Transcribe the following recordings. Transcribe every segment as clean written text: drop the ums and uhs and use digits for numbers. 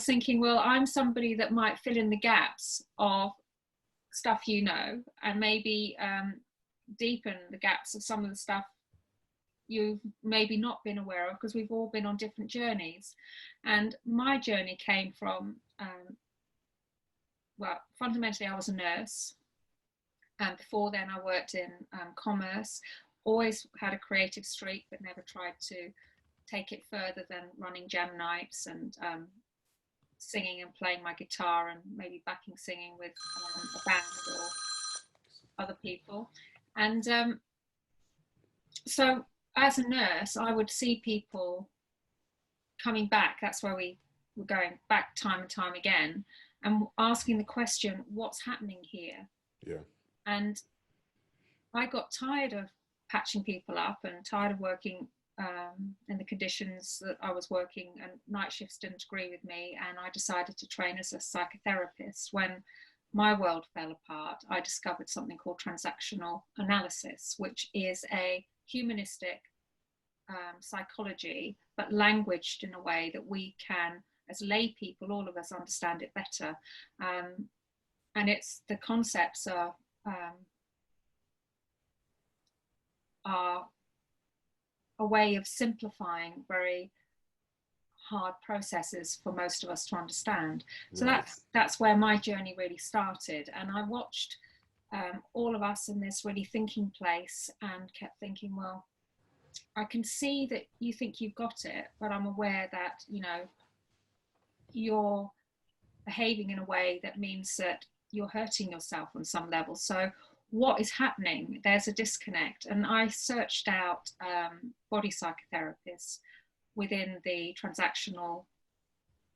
was thinking, well, I'm somebody that might fill in the gaps of stuff, you know, and maybe deepen the gaps of some of the stuff you've maybe not been aware of, because we've all been on different journeys. And my journey came from, well, fundamentally I was a nurse, and before then I worked in commerce, always had a creative streak but never tried to take it further than running jam nights and singing and playing my guitar and maybe backing singing with a band or other people. And so as a nurse, I would see people coming back. That's where we were going back time and time again, and asking the question, what's happening here? Yeah. And I got tired of patching people up and tired of working in the conditions that I was working, and night shifts didn't agree with me. And I decided to train as a psychotherapist. When my world fell apart, I discovered something called Transactional Analysis, which is a humanistic psychology, but languaged in a way that we can, as lay people, all of us, understand it better. And it's, the concepts are a way of simplifying very hard processes for most of us to understand. So Right. that's where my journey really started. And I watched all of us in this really thinking place and kept thinking, well, I can see that you think you've got it, but I'm aware that, you know, you're behaving in a way that means that you're hurting yourself on some level. So what is happening? There's a disconnect. And I searched out body psychotherapists within the transactional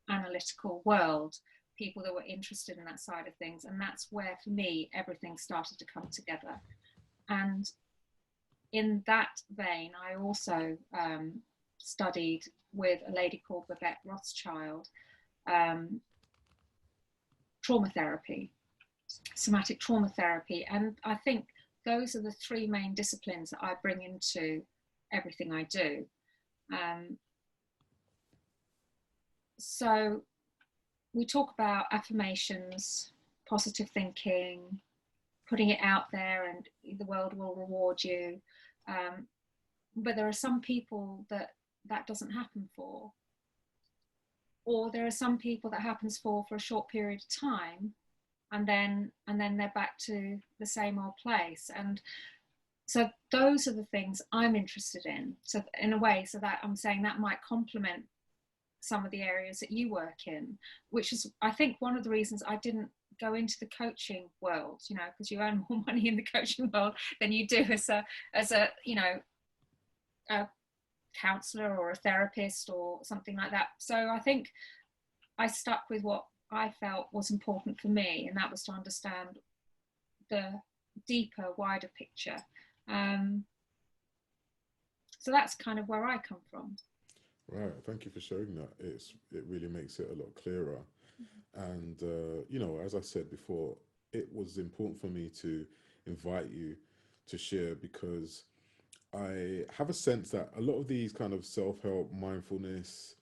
analytical world, people that were interested in that side of things. And that's where, for me, everything started to come together. And in that vein, I also studied with a lady called Babette Rothschild, trauma therapy, somatic trauma therapy. And I think those are the three main disciplines that I bring into everything I do. So we talk about affirmations, positive thinking, putting it out there and the world will reward you. But there are some people that doesn't happen for. Or there are some people that happens for a short period of time, and then they're back to the same old place. And so those are the things I'm interested in. So in a way, so that I'm saying that might complement some of the areas that you work in, which is, I think, one of the reasons I didn't go into the coaching world, you know, because you earn more money in the coaching world than you do as a you know, a counselor or a therapist or something like that. So I think I stuck with what I felt was important for me, and that was to understand the deeper, wider picture. So that's kind of where I come from. Right. Thank you for sharing that. It really makes it a lot clearer. And you know, as I said before, it was important for me to invite you to share, because I have a sense that a lot of these kind of self-help, mindfulness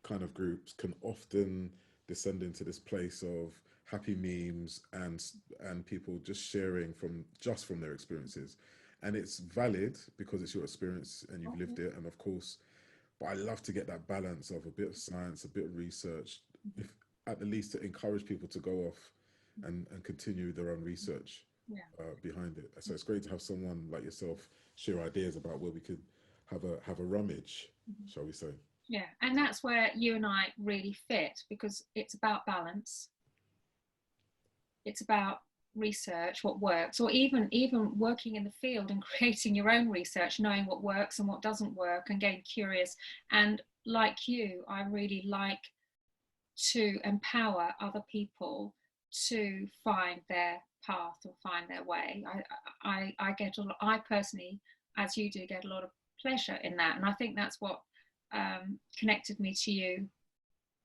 kind of groups can often descend into this place of happy memes and people just sharing from their experiences. And it's valid because it's your experience and you've lived it, and of course, but I love to get that balance of a bit of science, a bit of research, if at the least to encourage people to go off and continue their own research behind it. So it's great to have someone like yourself share ideas about where we could have a rummage, shall we say. Yeah, and that's where you and I really fit, because it's about balance. It's about research, what works, or even working in the field and creating your own research, knowing what works and what doesn't work, and getting curious. And like you, I really like to empower other people to find their path or find their way. I personally, as you do, get a lot of pleasure in that, and I think that's what connected me to you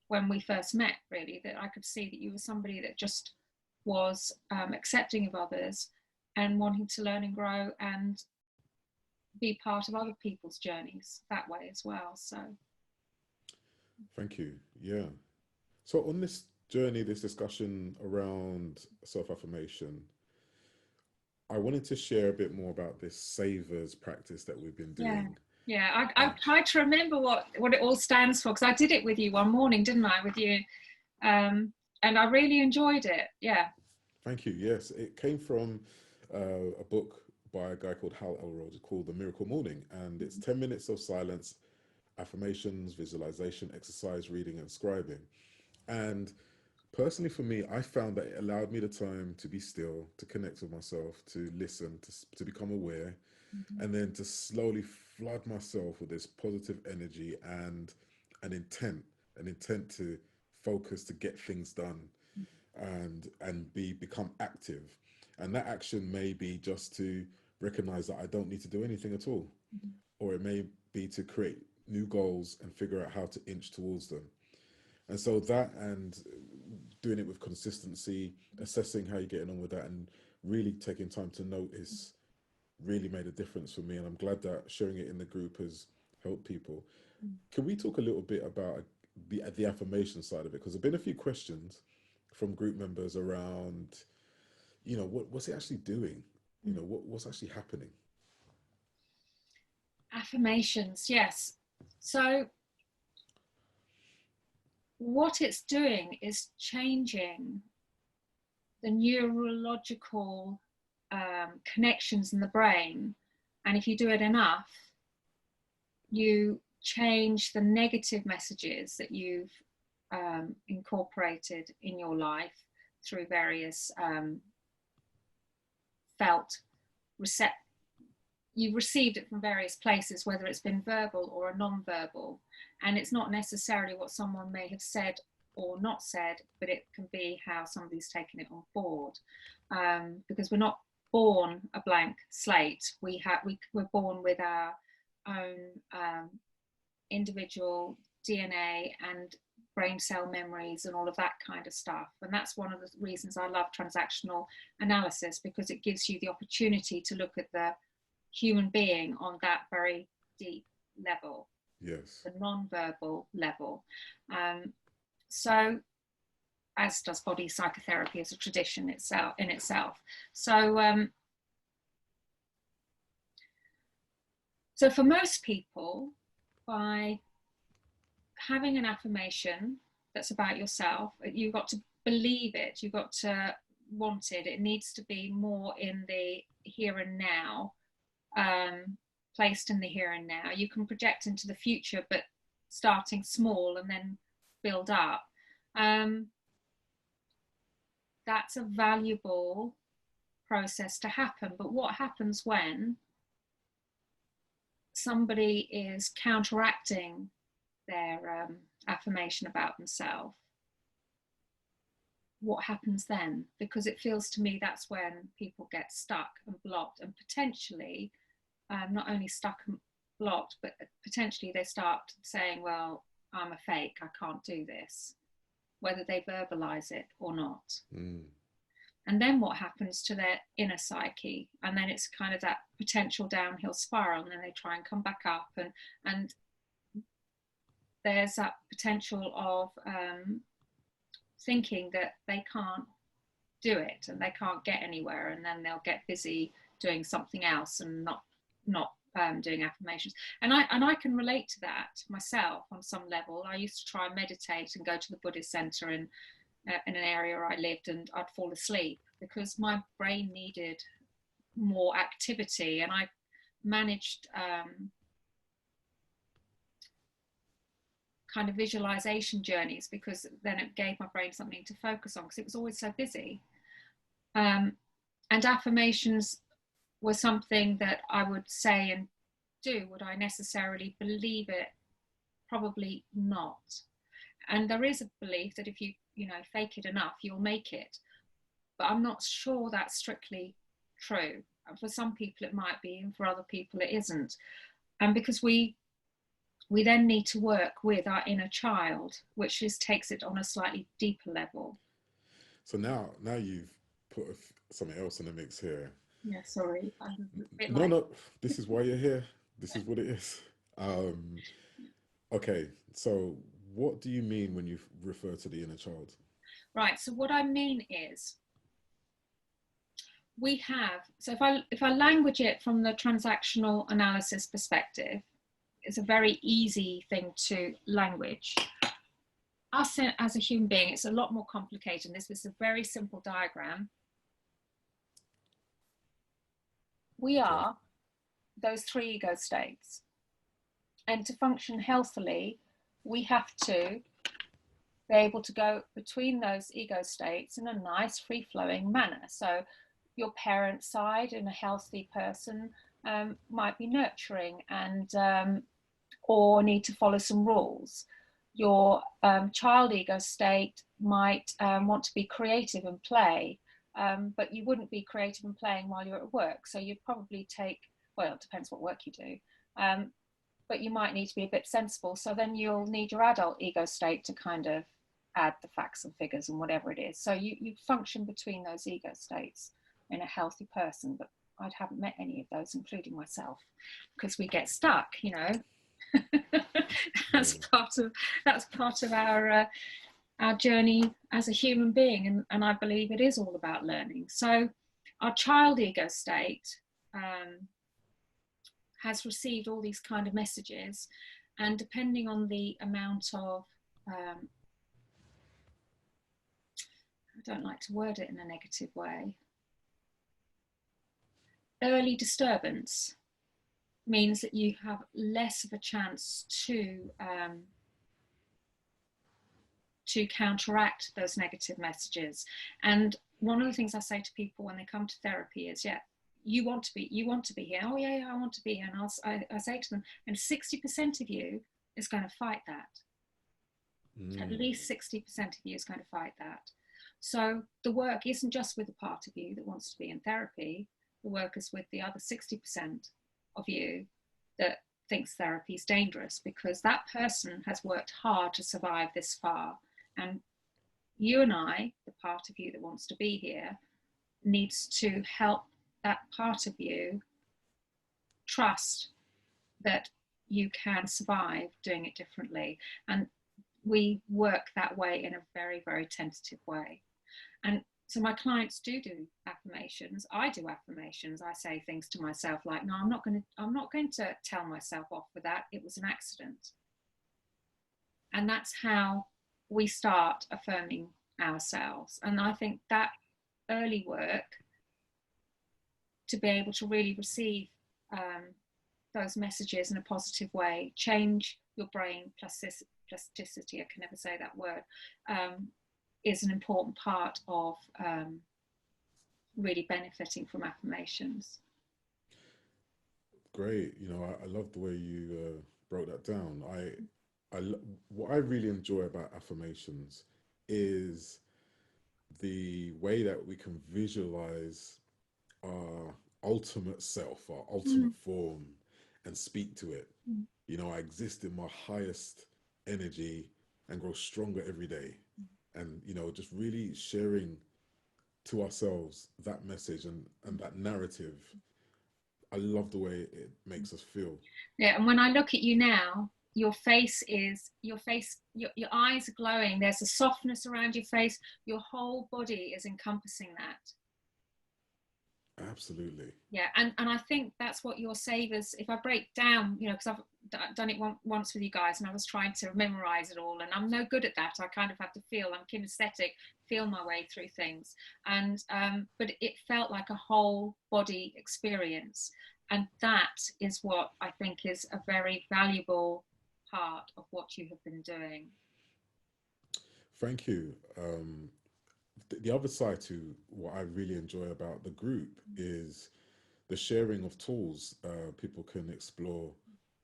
when we first met, really, that I could see that you were somebody that just was accepting of others and wanting to learn and grow and be part of other people's journeys that way as well. So thank you. Yeah. So on this journey, this discussion around self-affirmation, I wanted to share a bit more about this savers practice that we've been Yeah. doing. Yeah, Uh, I've tried to remember what it all stands for, because I did it with you one morning, didn't I, with you? And I really enjoyed it. Yeah. Thank you. Yes, it came from a book by a guy called Hal Elrod called The Miracle Morning, and it's 10 minutes of silence, affirmations, visualization, exercise, reading, and scribing. And personally, for me, I found that it allowed me the time to be still, to connect with myself, to listen, to become aware, Mhm. and then to slowly flood myself with this positive energy and an intent, an intent to focus, to get things done, and become active. And that action may be just to recognize that I don't need to do anything at all, Mhm. or it may be to create new goals and figure out how to inch towards them. And so that, and doing it with consistency, assessing how you're getting on with that, and really taking time to notice really made a difference for me. And I'm glad that sharing it in the group has helped people. Can we talk a little bit about the affirmation side of it? Because there've been a few questions from group members around, what's it actually doing? What's actually happening? Affirmations, yes. So what it's doing is changing the neurological connections in the brain. And if you do it enough, you change the negative messages that you've incorporated in your life through various felt recept. You've received it from various places, whether it's been verbal or a non-verbal, and it's not necessarily what someone may have said or not said, but it can be how somebody's taken it on board, because we're not born a blank slate. We're born with our own individual DNA and brain cell memories and all of that kind of stuff. And that's one of the reasons I love transactional analysis, because it gives you the opportunity to look at the human being on that very deep level, Yes. the non-verbal level. So, as does body psychotherapy as a tradition itself in itself. So, so for most people, by having an affirmation that's about yourself, you've got to believe it, you've got to want it. It needs to be more in the here and now, placed in the here and now. You can project into the future, but starting small and then build up. That's a valuable process to happen. But what happens when somebody is counteracting their affirmation about themselves? What happens then? Because it feels to me that's when people get stuck and blocked, and potentially not only stuck and blocked, but potentially they start saying, well, I'm a fake, I can't do this, whether they verbalize it or not. And then what happens to their inner psyche? And then it's kind of that potential downhill spiral, and then they try and come back up, and there's that potential of thinking that they can't do it and they can't get anywhere, and then they'll get busy doing something else and not doing affirmations. And I can relate to that myself on some level. I used to try and meditate and go to the Buddhist center in an area where I lived, and I'd fall asleep because my brain needed more activity, and I managed kind of visualization journeys, because then it gave my brain something to focus on, because it was always so busy. And affirmations were something that I would say and do. Would I necessarily believe it? Probably not. And there is a belief that if you fake it enough, you'll make it. But I'm not sure that's strictly true. For some people it might be, and for other people it isn't. And because we then need to work with our inner child, which takes it on a slightly deeper level. So now you've put something else in the mix here. Yeah, sorry. I'm a bit No, like... no, this is why you're here. This is what it is. Okay, so what do you mean when you refer to the inner child? Right. So what I mean is, we have, so if I language it from the transactional analysis perspective, it's a very easy thing to language. Us as a human being, it's a lot more complicated. This is a very simple diagram. We are those three ego states. And to function healthily, we have to be able to go between those ego states in a nice, free-flowing manner. So your parent side in a healthy person might be nurturing and or need to follow some rules. Your child ego state might want to be creative and play, but you wouldn't be creative and playing while you're at work. So you'd probably take, well, it depends what work you do, but you might need to be a bit sensible. So then you'll need your adult ego state to kind of add the facts and figures and whatever it is. So you function between those ego states in a healthy person, but I haven't met any of those, including myself, because we get stuck, you know. That's part of our journey as a human being, and I believe it is all about learning. So our child ego state has received all these kind of messages, and depending on the amount of I don't like to word it in a negative way, early disturbance means that you have less of a chance to counteract those negative messages. And one of the things I say to people when they come to therapy is, yeah, you want to be here. Oh yeah, I want to be here. And I say to them, and 60% of you is going to fight that. At least 60% of you is going to fight that. So the work isn't just with the part of you that wants to be in therapy. The work is with the other 60% of you that thinks therapy is dangerous, because that person has worked hard to survive this far. And you and I, the part of you that wants to be here, needs to help that part of you trust that you can survive doing it differently. And we work that way in a very, very tentative way. And so my clients do affirmations. I do affirmations. I say things to myself like, no, I'm not going to tell myself off for that. It was an accident. And that's how we start affirming ourselves. And I think that early work, to be able to really receive those messages in a positive way, change your brain plasticity, I can never say that word, is an important part of really benefiting from affirmations. Great. You know, I love the way you broke that down. What I really enjoy about affirmations is the way that we can visualize our ultimate self, our ultimate form, and speak to it. You know, I exist in my highest energy and grow stronger every day. And, you know, just really sharing to ourselves that message and that narrative. I love the way it makes us feel. Yeah, and when I look at you now, your eyes are glowing. There's a softness around your face. Your whole body is encompassing that. Absolutely. Yeah, and I think that's what your savers, if I break down, you know, because I've done it once with you guys, and I was trying to memorize it all, and I'm no good at that. I kind of have to feel, I'm kinesthetic, feel my way through things. And but it felt like a whole body experience. And that is what I think is a very valuable part of what you have been doing. Thank you. The other side to what I really enjoy about the group is the sharing of tools people can explore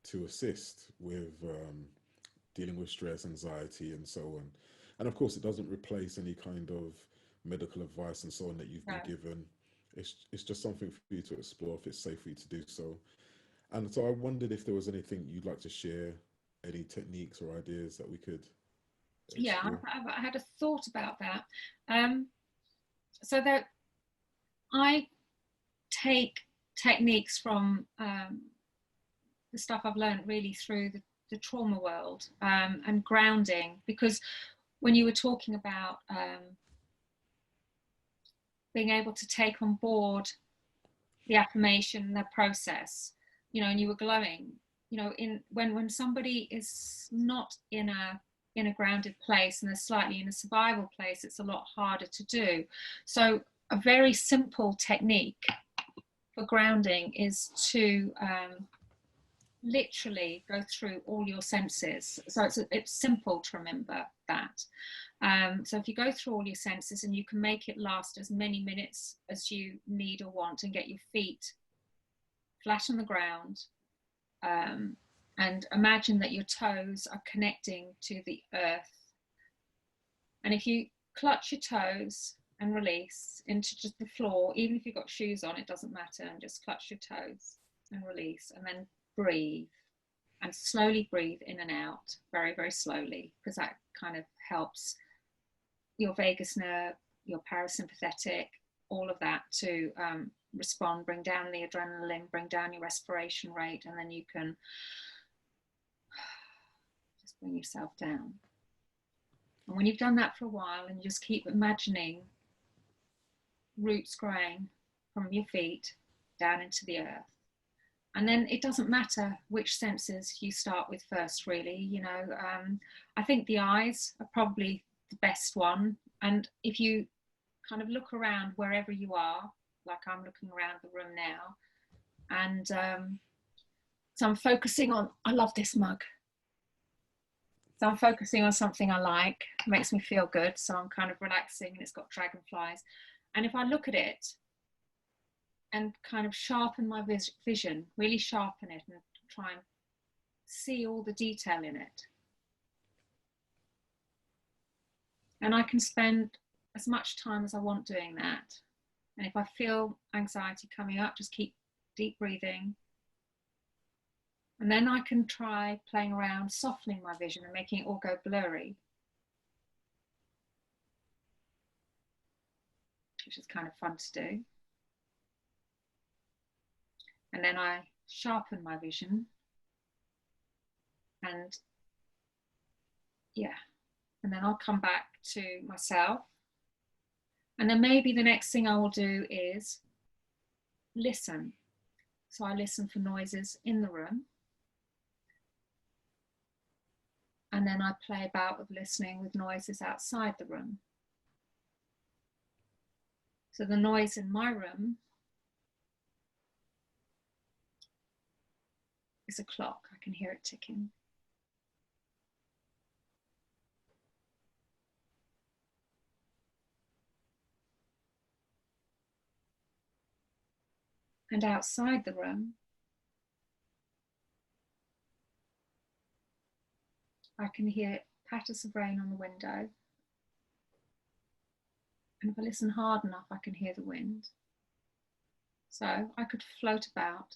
to assist with dealing with stress, anxiety, and so on. And of course, it doesn't replace any kind of medical advice and so on that you've been given. It's just something for you to explore if it's safe for you to do so. And so I wondered if there was anything you'd like to share, any techniques or ideas that we could explore. Yeah, I had a thought about that. So that I take techniques from the stuff I've learned really through the the trauma world, and grounding, because when you were talking about being able to take on board the affirmation, the process, you know, and you were glowing, you know, when somebody is not in a grounded place and they're slightly in a survival place, it's a lot harder to do. So a very simple technique for grounding is to literally go through all your senses. So it's simple to remember that. So if you go through all your senses, and you can make it last as many minutes as you need or want, and get your feet flat on the ground, and imagine that your toes are connecting to the earth. And if you clutch your toes and release into just the floor, even if you've got shoes on, it doesn't matter, and just clutch your toes and release, and then breathe, and slowly breathe in and out, very, very slowly, because that kind of helps your vagus nerve, your parasympathetic, all of that to respond, bring down the adrenaline, bring down your respiration rate, and then you can just bring yourself down. And when you've done that for a while, and you just keep imagining roots growing from your feet down into the earth. And then it doesn't matter which senses you start with first, really. You know, I think the eyes are probably the best one. And if you kind of look around wherever you are, like I'm looking around the room now, and so I'm focusing on, I love this mug. So I'm focusing on something I like, it makes me feel good. So I'm kind of relaxing, and it's got dragonflies. And if I look at it and kind of sharpen my vision, really sharpen it, and try and see all the detail in it. And I can spend as much time as I want doing that. And if I feel anxiety coming up, just keep deep breathing. And then I can try playing around, softening my vision and making it all go blurry, which is kind of fun to do. And then I sharpen my vision, and yeah, and then I'll come back to myself. And then maybe the next thing I will do is listen. So I listen for noises in the room. And then I play about with listening with noises outside the room. So the noise in my room is a clock. I can hear it ticking. And outside the room, I can hear patters of rain on the window. And if I listen hard enough, I can hear the wind. So I could float about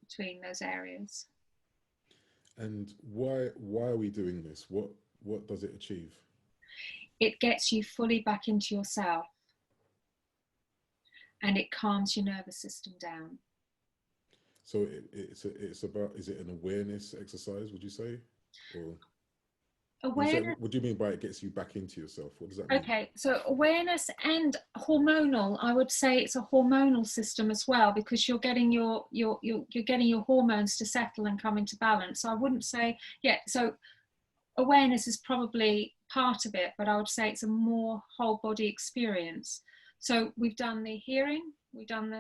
between those areas. And why are we doing this? What does it achieve? It gets you fully back into yourself, and it calms your nervous system down. So it's about, is it an awareness exercise, would you say? Or Awareness. what do you mean by it gets you back into yourself? What does that mean? Okay, so awareness and hormonal. I would say it's a hormonal system as well, because you're getting your hormones to settle and come into balance. So I wouldn't say, yeah. So awareness is probably part of it, but I would say it's a more whole body experience. So we've done the hearing, we've done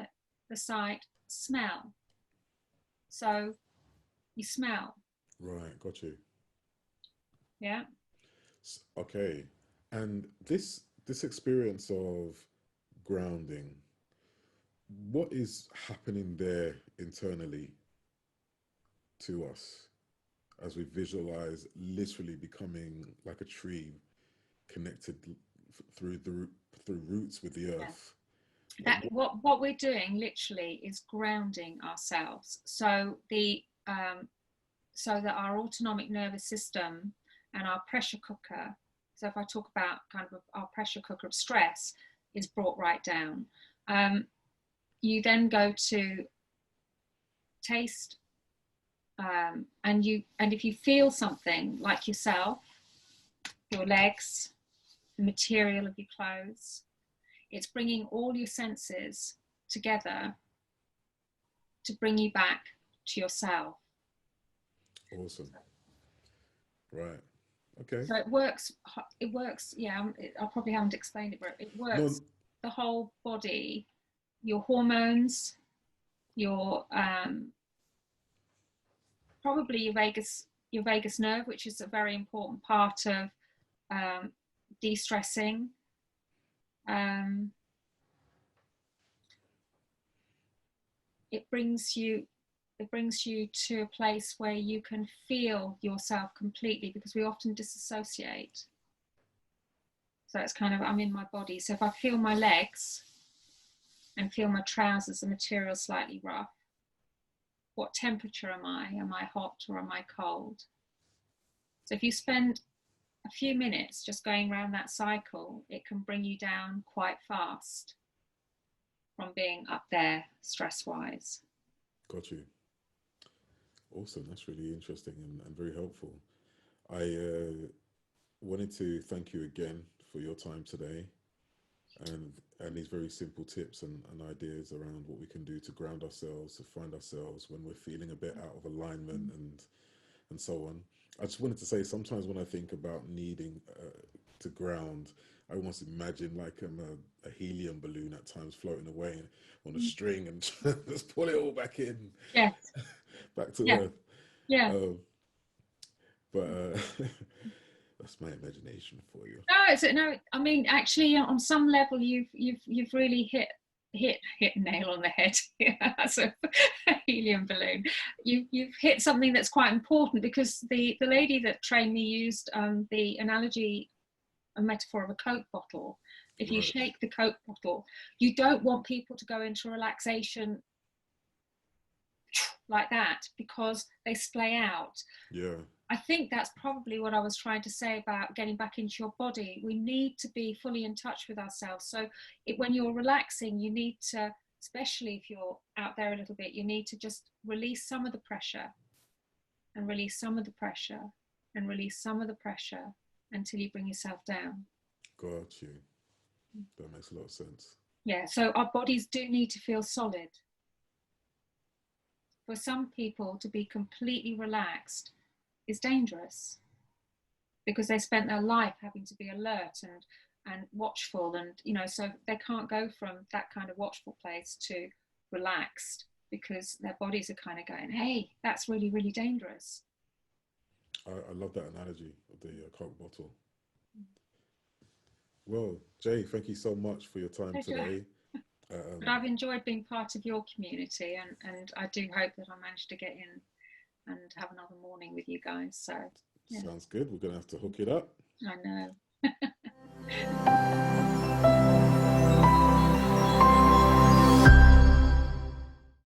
the sight, smell. So you smell. Right, got you. Yeah. Okay, and this experience of grounding, what is happening there internally to us as we visualize literally becoming like a tree connected through roots with the earth? Yeah. What we're doing literally is grounding ourselves. So so that our autonomic nervous system and our pressure cooker, so if I talk about kind of our pressure cooker of stress, is brought right down. You then go to taste, And if you feel something like yourself, your legs, the material of your clothes, it's bringing all your senses together to bring you back to yourself. Awesome. Right. Okay. So it works. Yeah, I probably haven't explained it, but it works. No. The whole body, your hormones, your probably your vagus nerve, which is a very important part of de-stressing. It brings you to a place where you can feel yourself completely, because we often disassociate. So it's kind of, I'm in my body. So if I feel my legs and feel my trousers, the material slightly rough, what temperature am I? Am I hot or am I cold? So if you spend a few minutes just going around that cycle, it can bring you down quite fast from being up there stress-wise. Got you. Awesome. That's really interesting and very helpful. I wanted to thank you again for your time today, and these very simple tips and ideas around what we can do to ground ourselves, to find ourselves when we're feeling a bit out of alignment and so on. I just wanted to say, sometimes when I think about needing to ground, I almost imagine like I'm a helium balloon at times floating away on a string and just pull it all back in. Yes. Back to Yeah. earth. Yeah. But that's my imagination for you. No. I mean, actually, on some level, you've really hit a nail on the head. That's a helium balloon. You've hit something that's quite important, because the lady that trained me used the analogy, a metaphor of a Coke bottle. If you shake the Coke bottle, you don't want people to go into relaxation like that, because they splay out. Yeah. I think that's probably what I was trying to say about getting back into your body. We need to be fully in touch with ourselves. So when you're relaxing, you need to, especially if you're out there a little bit, you need to just release some of the pressure and release some of the pressure and release some of the pressure until you bring yourself down. Got you. That makes a lot of sense. Yeah, so our bodies do need to feel solid. For some people, to be completely relaxed is dangerous, because they spent their life having to be alert and watchful, and so they can't go from that kind of watchful place to relaxed, because their bodies are kind of going, hey, that's really, really dangerous. I love that analogy of the Coke bottle. Well, Jay, thank you so much for your time today. But I've enjoyed being part of your community, and I do hope that I managed to get in and have another morning with you guys. So yeah. Sounds good. We're going to have to hook it up. I know.